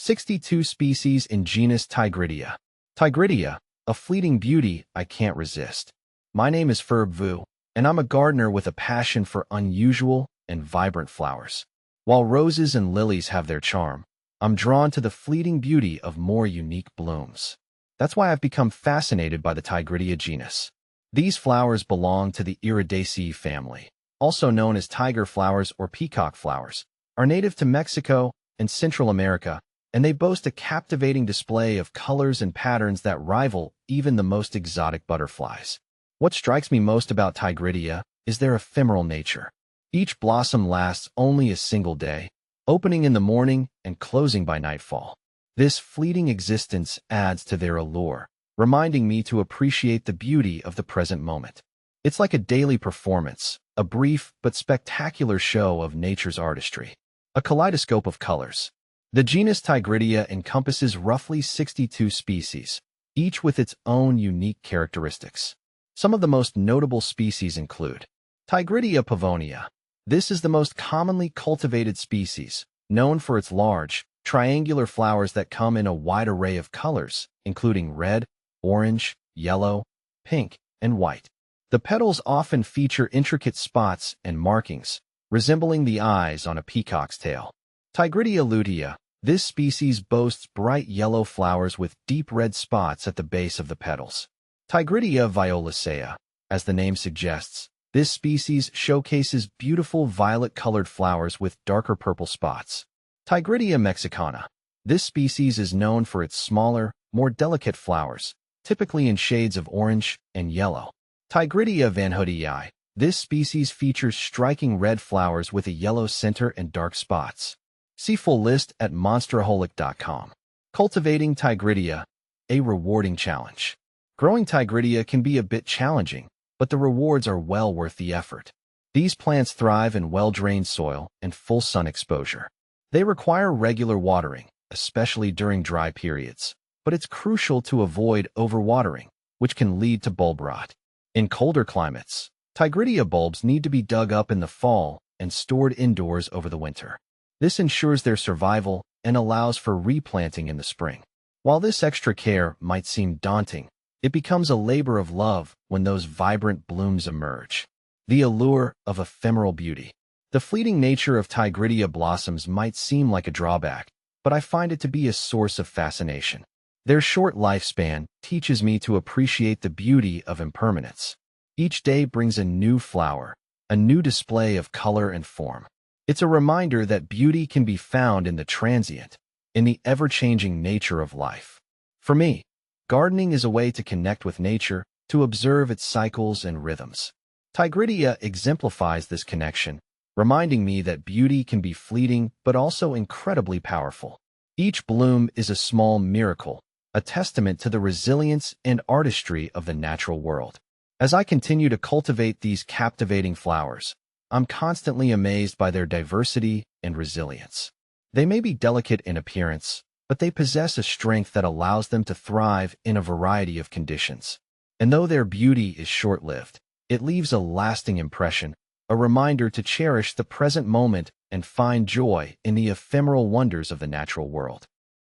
62 species in genus Tigridia. Tigridia, a fleeting beauty I can't resist. My name is Ferb Vu, and I'm a gardener with a passion for unusual and vibrant flowers. While roses and lilies have their charm, I'm drawn to the fleeting beauty of more unique blooms. That's why I've become fascinated by the Tigridia genus. These flowers belong to the Iridaceae family, also known as tiger flowers or peacock flowers, are native to Mexico and Central America, and they boast a captivating display of colors and patterns that rival even the most exotic butterflies. What strikes me most about Tigridia is their ephemeral nature. Each blossom lasts only a single day, opening in the morning and closing by nightfall. This fleeting existence adds to their allure, reminding me to appreciate the beauty of the present moment. It's like a daily performance, a brief but spectacular show of nature's artistry, a kaleidoscope of colors. The genus Tigridia encompasses roughly 62 species, each with its own unique characteristics. Some of the most notable species include Tigridia pavonia. This is the most commonly cultivated species, known for its large, triangular flowers that come in a wide array of colors, including red, orange, yellow, pink, and white. The petals often feature intricate spots and markings, resembling the eyes on a peacock's tail. Tigridia lutea. This species boasts bright yellow flowers with deep red spots at the base of the petals. Tigridia violacea. As the name suggests, this species showcases beautiful violet-colored flowers with darker purple spots. Tigridia mexicana. This species is known for its smaller, more delicate flowers, typically in shades of orange and yellow. Tigridia van Hoodii. This species features striking red flowers with a yellow center and dark spots. See full list at monsteraholic.com. Cultivating Tigridia, a rewarding challenge. Growing Tigridia can be a bit challenging, but the rewards are well worth the effort. These plants thrive in well-drained soil and full sun exposure. They require regular watering, especially during dry periods, but it's crucial to avoid overwatering, which can lead to bulb rot. In colder climates, Tigridia bulbs need to be dug up in the fall and stored indoors over the winter. This ensures their survival and allows for replanting in the spring. While this extra care might seem daunting, it becomes a labor of love when those vibrant blooms emerge. The allure of ephemeral beauty. The fleeting nature of Tigridia blossoms might seem like a drawback, but I find it to be a source of fascination. Their short lifespan teaches me to appreciate the beauty of impermanence. Each day brings a new flower, a new display of color and form. It's a reminder that beauty can be found in the transient, in the ever-changing nature of life. For me, gardening is a way to connect with nature, to observe its cycles and rhythms. Tigridia exemplifies this connection, reminding me that beauty can be fleeting but also incredibly powerful. Each bloom is a small miracle, a testament to the resilience and artistry of the natural world. As I continue to cultivate these captivating flowers, I'm constantly amazed by their diversity and resilience. They may be delicate in appearance, but they possess a strength that allows them to thrive in a variety of conditions. And though their beauty is short-lived, it leaves a lasting impression, a reminder to cherish the present moment and find joy in the ephemeral wonders of the natural world.